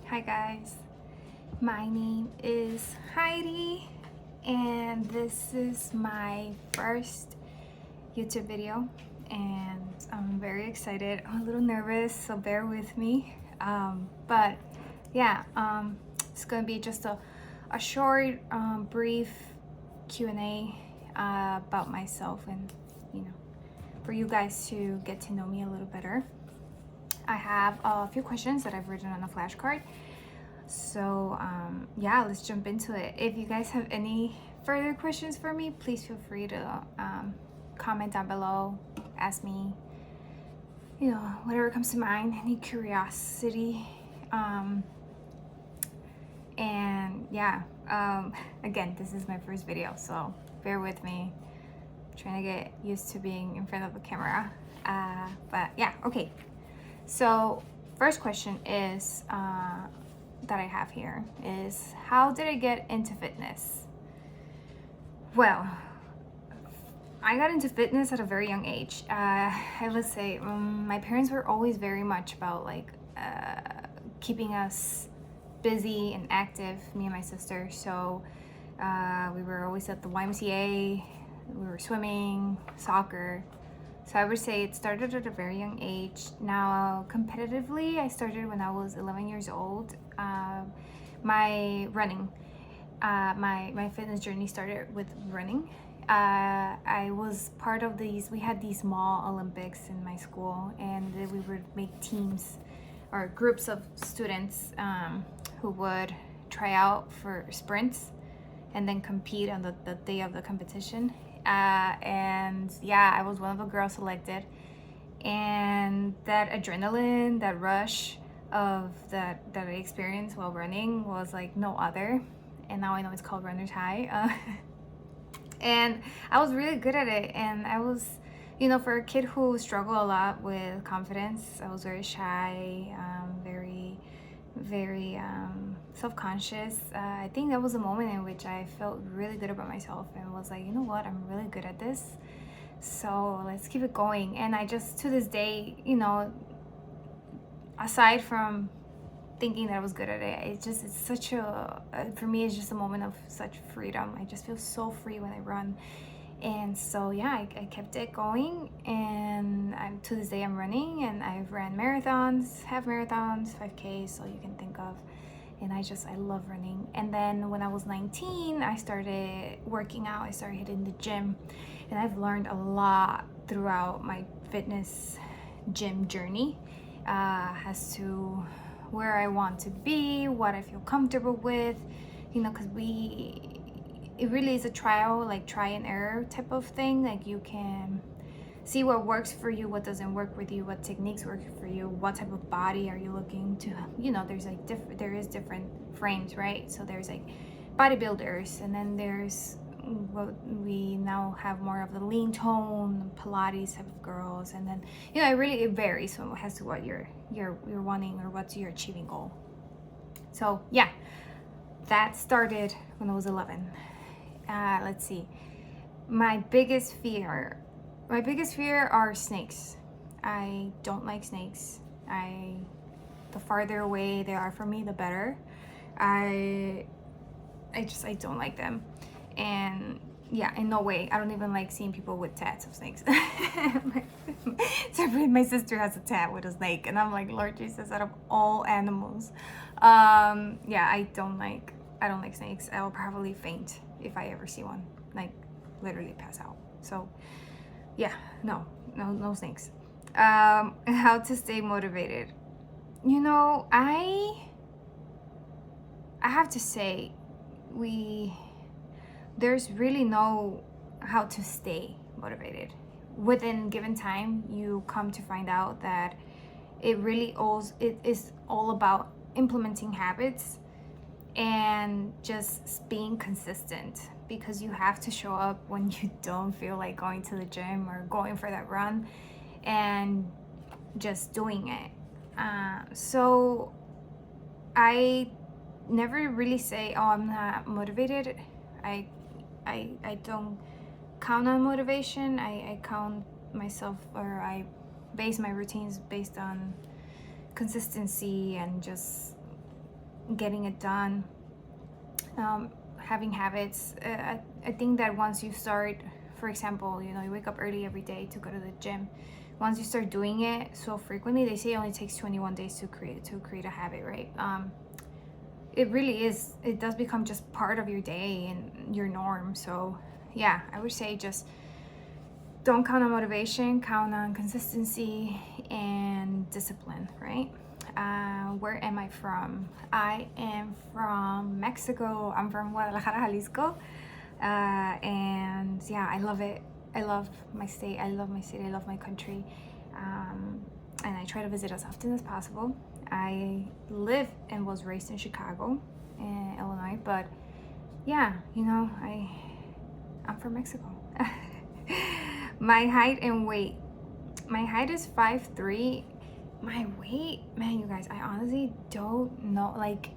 Hi guys, my name is Heidi and this is my first YouTube video and I'm very excited. I'm a little nervous, so bear with me. But yeah, it's gonna be just a short, brief Q&A about myself and for you guys to get to know me a little better. I have a few questions that I've written on a flashcard. So yeah, let's jump into it. If you guys have any further questions for me, please feel free to comment down below, ask me, whatever comes to mind, any curiosity. And yeah, again, this is my first video, so bear with me. I'm trying to get used to being in front of the camera. But yeah, okay. So first question is that I have here is, how did I get into fitness? Well, I got into fitness at a very young age. I would say my parents were always very much about like keeping us busy and active, me and my sister. So we were always at the YMCA, we were swimming, soccer. So I would say it started at a very young age. Now, competitively, I started when I was 11 years old. My running, my fitness journey started with running. I was part of these, we had these small Olympics in my school, and we would make teams or groups of students who would try out for sprints and then compete on the day of the competition. And yeah, I was one of the girls selected, and that adrenaline, that rush of that I experienced while running was like no other. And now I know it's called runner's high. And I was really good at it, and I was, for a kid who struggled a lot with confidence, I was very shy, very self-conscious. I think that was a moment in which I felt really good about myself and was like, you know what, I'm really good at this, so let's keep it going. And I just, to this day, aside from thinking that I was good at it, it's such a, for me, it's just a moment of such freedom. I just feel so free when I run. And so yeah, I kept it going, and to this day I'm running, and I've ran marathons, half marathons, 5Ks, so you can think of. And I love running. And then when I was 19, I started working out. I started hitting the gym, and I've learned a lot throughout my fitness gym journey as to where I want to be, what I feel comfortable with, because it really is a try and error type of thing. Like, you can see what works for you, what doesn't work with you, what techniques work for you, what type of body are you looking to, there's like there is different frames, right? So there's like bodybuilders, and then there's what we now have more of the lean tone Pilates type of girls, and then it varies as to what you're wanting or what's your achieving goal. So yeah, that started when I was 11. Let's see, my biggest fear are snakes. I don't like snakes. The farther away they are from me, the better. I don't like them. And yeah, in no way. I don't even like seeing people with tats of snakes. My sister has a tat with a snake, and I'm like, Lord Jesus, out of all animals. Yeah, I don't like snakes. I will probably faint if I ever see one. Like, literally pass out. So yeah, no snakes. How to stay motivated. I have to say, there's really no how to stay motivated. Within given time, you come to find out that it is all about implementing habits and just being consistent, because you have to show up when you don't feel like going to the gym or going for that run, and just doing it. So I never really say, oh, I'm not motivated. I don't count on motivation. I count myself, or I base my routines based on consistency and just getting it done, having habits. I think that once you start, for example, you know, you wake up early every day to go to the gym. Once you start doing it so frequently, they say it only takes 21 days to create a habit, right? It really is. It does become just part of your day and your norm. So yeah, I would say just don't count on motivation, count on consistency and discipline, right? Where am I from? I am from Mexico. I'm from Guadalajara, Jalisco. And yeah, I love it. I love my state. I love my city. I love my country. And I try to visit as often as possible. I live and was raised in Chicago, in Illinois, but yeah, you know, I'm from Mexico. My height and weight. My height is 5'3". My weight, man, you guys, I honestly don't know. Like,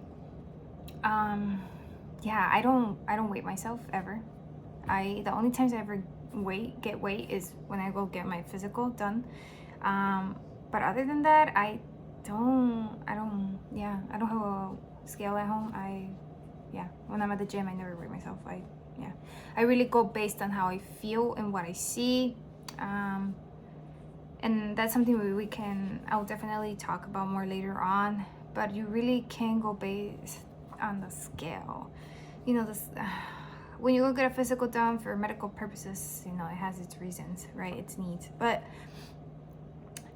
yeah, I don't weight myself ever. The only times I ever get weight is when I go get my physical done. But other than that, I don't have a scale at home. When I'm at the gym, I never weigh myself. I really go based on how I feel and what I see. And that's something I'll definitely talk about more later on, but you really can go based on the scale. You know, when you go get a physical done for medical purposes, you know, it has its reasons, right? Its needs. But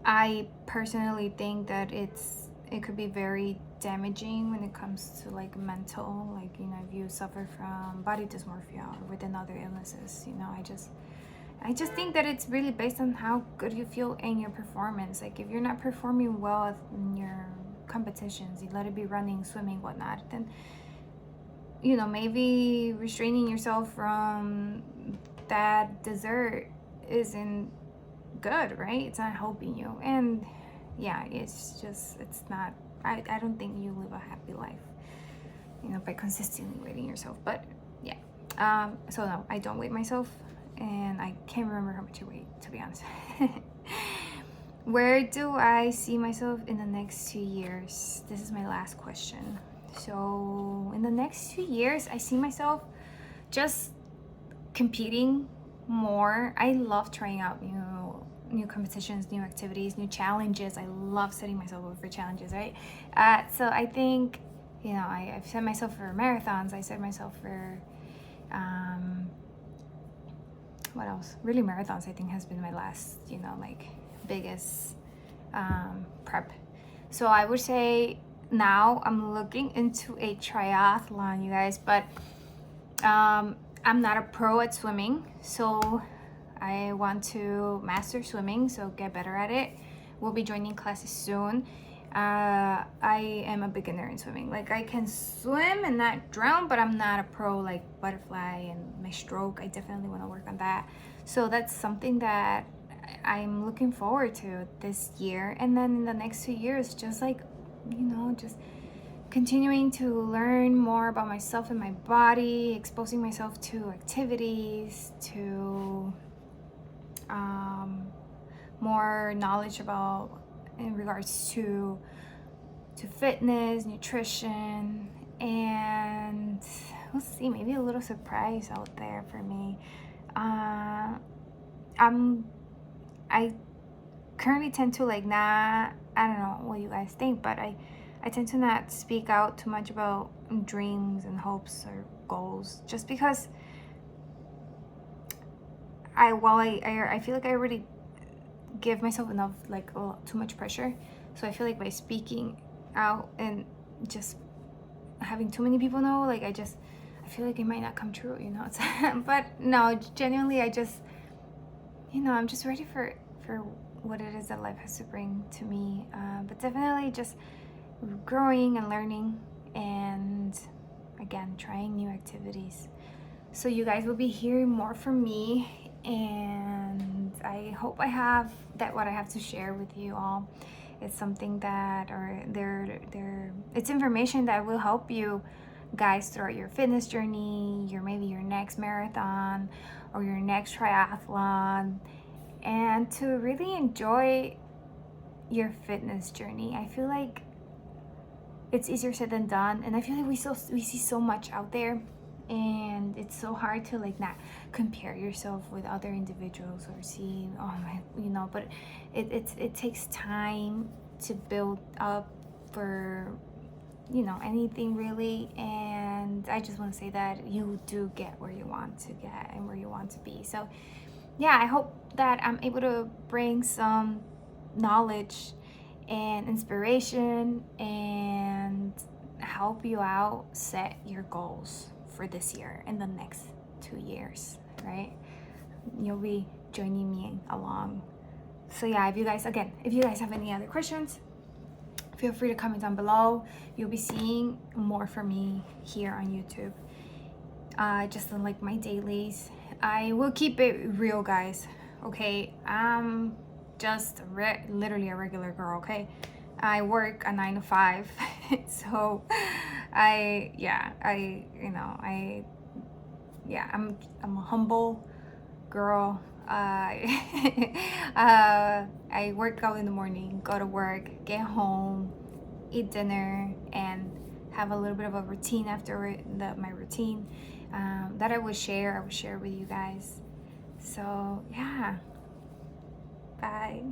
I personally think that it could be very damaging when it comes to like mental, like, you know, if you suffer from body dysmorphia or within other illnesses, you know, I just think that it's really based on how good you feel in your performance. Like, if you're not performing well in your competitions, you let it be running, swimming, whatnot, then, you know, maybe restraining yourself from that dessert isn't good, right? It's not helping you. And yeah, it's not, I don't think you live a happy life, you know, by consistently weighting yourself. But yeah, so no, I don't weight myself, and I can't remember how much I weigh, to be honest. Where do I see myself in the next 2 years? This is my last question. So in the next 2 years, I see myself just competing more. I love trying out new competitions, new activities, new challenges. I love setting myself up for challenges, right? So I think, you know, I've set myself for marathons. I set myself for what else? Really, marathons, I think, has been my last, you know, like, biggest prep. So I would say now I'm looking into a triathlon, you guys, but I'm not a pro at swimming, so I want to master swimming, so get better at it. We'll be joining classes soon. I am a beginner in swimming. Like, I can swim and not drown, but I'm not a pro like butterfly and my stroke. I definitely want to work on that. So that's something that I'm looking forward to this year. And then in the next 2 years, just like, you know, just continuing to learn more about myself and my body, exposing myself to activities, to more knowledge about in regards to fitness, nutrition, and we'll see, maybe a little surprise out there for me. I currently tend to like not, I don't know what you guys think, but I tend to not speak out too much about dreams and hopes or goals, just because I feel like I already give myself enough, like, too much pressure. So I feel like by speaking out and just having too many people know, like, I feel like it might not come true, you know. But no, genuinely, I just, you know, I'm just ready for what it is that life has to bring to me. But definitely just growing and learning, and again, trying new activities. So you guys will be hearing more from me, and I hope what I have to share with you all is something that, or it's information that will help you guys throughout your fitness journey, maybe your next marathon or your next triathlon, and to really enjoy your fitness journey. I feel like it's easier said than done, and I feel like we see so much out there, and it's so hard to like not compare yourself with other individuals or see, oh my, you know, but it takes time to build up for, you know, anything really. And I just want to say that you do get where you want to get and where you want to be. So yeah, I hope that I'm able to bring some knowledge and inspiration and help you out set your goals for this year and the next 2 years, right? You'll be joining me along. So yeah, if you guys have any other questions, feel free to comment down below. You'll be seeing more from me here on YouTube, just on like my dailies. I will keep it real, guys, okay? I'm just literally a regular girl, okay? I work a 9 to 5 so I'm a humble girl. I work out in the morning, go to work, get home, eat dinner, and have a little bit of a routine after my routine that I would share with you guys. So yeah, bye.